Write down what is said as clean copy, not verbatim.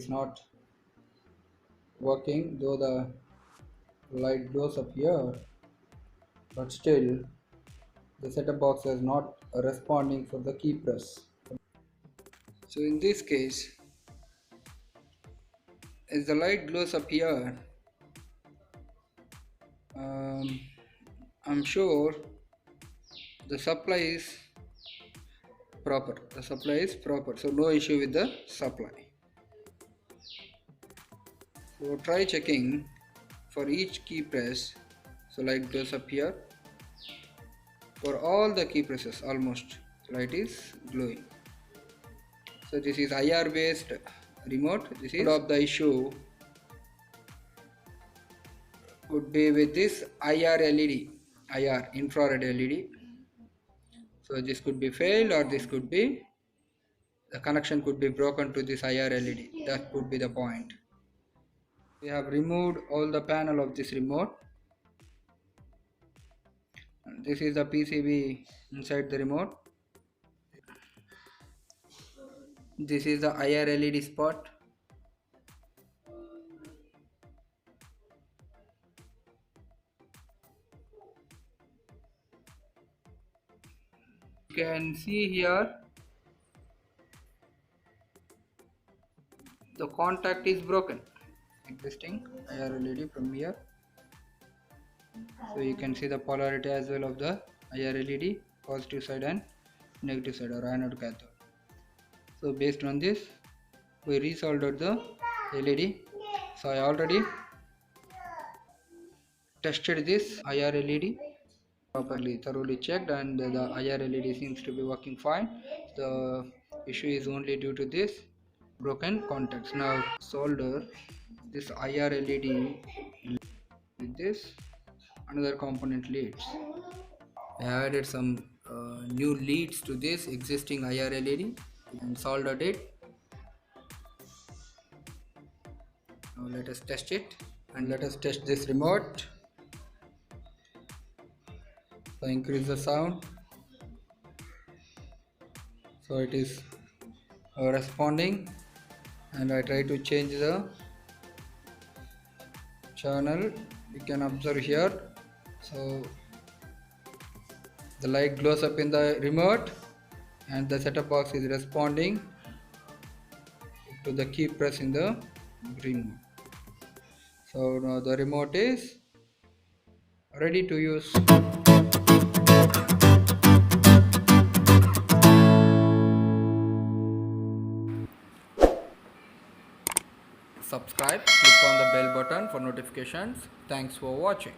is not working, though the light glows up here, but still the setup box is not responding for the key press. So in this case, as the light glows up here, I'm sure the supply is proper, so no issue with the supply. So try checking for each key press. So light goes up here. For all the key presses, almost light is glowing. So this is IR based remote. This is of the issue would be with this IR LED, IR infrared LED. So this could be failed, or this could be the connection could be broken to this IR LED. That could be the point. We have removed all the panel of this remote. And this is the PCB inside the remote. This is the IR LED spot. You can see here the contact is broken, existing IR LED from here. So you can see the polarity as well of the IR LED, positive side and negative side, or anode cathode. So based on this, we resoldered the LED. So I already tested this IR LED properly, thoroughly checked, and the IR LED seems to be working fine. The issue is only due to this broken contacts. Now solder this IR LED with this another component leads. I added some new leads to this existing IR LED and soldered it. Now let us test it, and let us test this remote. So increase the sound. So it is responding, and I try to change the channel. You can observe here. So the light glows up in the remote, and the setup box is responding to the key press in the remote. So now the remote is ready to use. Subscribe, click on the bell button for notifications. Thanks for watching.